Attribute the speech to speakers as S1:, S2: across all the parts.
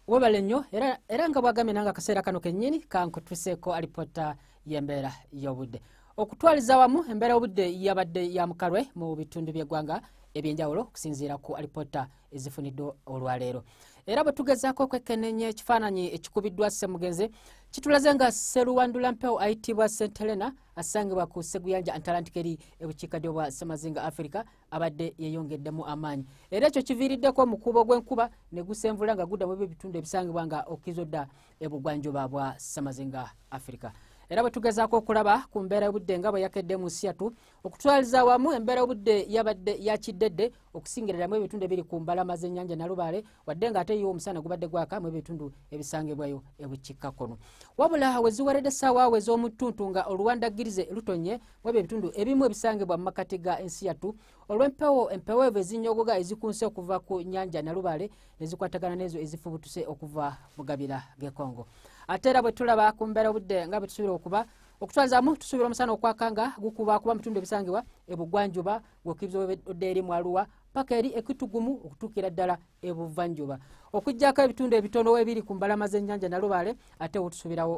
S1: wabale nnyo era nga bwagamye nanga akaseera kano kennyini kankutuseeko alipota y'embeera y'obudde okutwaliza wamu embeera y'obudde yabadde ya mukalwe mu bitundu by'eggwanga ebyenjawulo okusinziira ku alipota ezifuniddwe olwaleero era bwe tugezaako okwekenneenya ekifaananyi ekikubiddwa ssemugenzi kitulaze nga Sseruwandula Mpewo ayitibwa St Helena asangibwa ku Seguyanja Atlantic eri ebukiikaddyo bwa Ssemazinga Africa abadde yeeyongeddemu amaanyi era ekyo kiviiriddeko omukuubo gw'enkuba ne gusenvula nga gudda mu bitundu ebisangibwa nga okizodda ebugwanjuba bwa Ssemazinga Africa era bwe tugezaako okulaba ku mbeera y'obudde nga bwe yakedde mu nsi yattu okutwaliza wamu embeera y'obudde yabadde yakiddedde okusingiriramu ebitundu ebiri ku mbalama z'ennyanja Nalubaale wadde ng'ate yo omusana gubadde gwaka mu ebitundu ebisangibwayo ebukiikakkono wabula we ziweredde essaawa we z'omutuntu nga oluwandagirize lutonye mu ebyo ebitundu ebimu ebisangibwa mu makkati ga ensi yattu olw'empewo empeweevu ezinnyogoga ezikunse okuva ku nnyanja Nalubaale ne zikwatagana n'ezo ezifubutuse okuva mu gabira g'e Congo ate era bwe tulaba ku mbeera y'obudde nga bwe tusuubira okuba okutwalizamu tusuubira omusana okwaka nga gukuba mu bitundu ebisangibwa ebugwanjuba gw'okkirizodde eri mu Arua paka eri ekitugumu okutuukira ddala ebuvanjuba okuggyako ebitundu ebitono ebiri ku mbalama z'ennyanja Nalubaale ate wotusuubirawo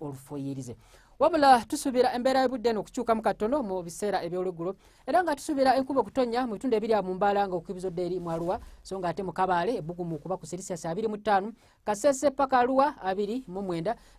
S1: olufuuyirize wabula tusuubira embeera y'obudde n'okukyukamu katono mu biseera eby'olweggulo era nga tusuubira enkuba okutonnya mu bitundu ebiri mu mbaala nga okkirizodde eri mu Arua so nga ate mu Kabaale ebbugumu kuba ku Selisiyasi 25 Kasese paka Arua 29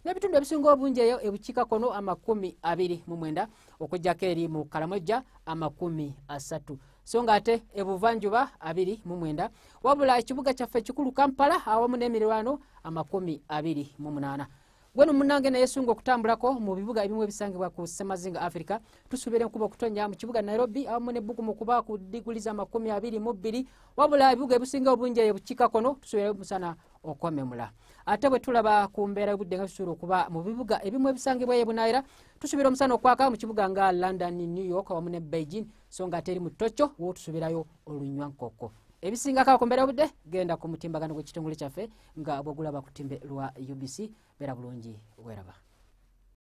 S1: n'ebitundu ebisinga obungi eyo ebukiikakkono 29 okuggyako eri mu Kalamojja 30 so nga ate ebuvanjuba 29 wabula ekibuga kyaffe ekikulu Kampala awamu n'emiriraano 28 gweno munange naye sunga okutambulako mu bibuga ebimu ebisangibwa ku Ssemazinga Africa tusuubira enkuba okutonnya mu kibuga Nairobi awamu n'ebbugumu kuba ku diguli za 22 wabula ebibuga ebisinga obungi ebukiikakkono tusuubira omusana okwamemula ate bwe tulaba ku mbeera y'obudde nga tusuubira okuba mu bibuga ebimu ebisangibwa ebunaayira tusuubira omusana okwaka mu kibuga nga London, New York awamu ne Beijing so nga ate eri mu Tokyo wo tusuubirayo olunywankoko ebisingako ku mbeera y'obudde genda ku mutimbagano gw'ekitongole kyaffe nga bw'ogulaba ku ttimbe lwa UBC beera bulungi weeraba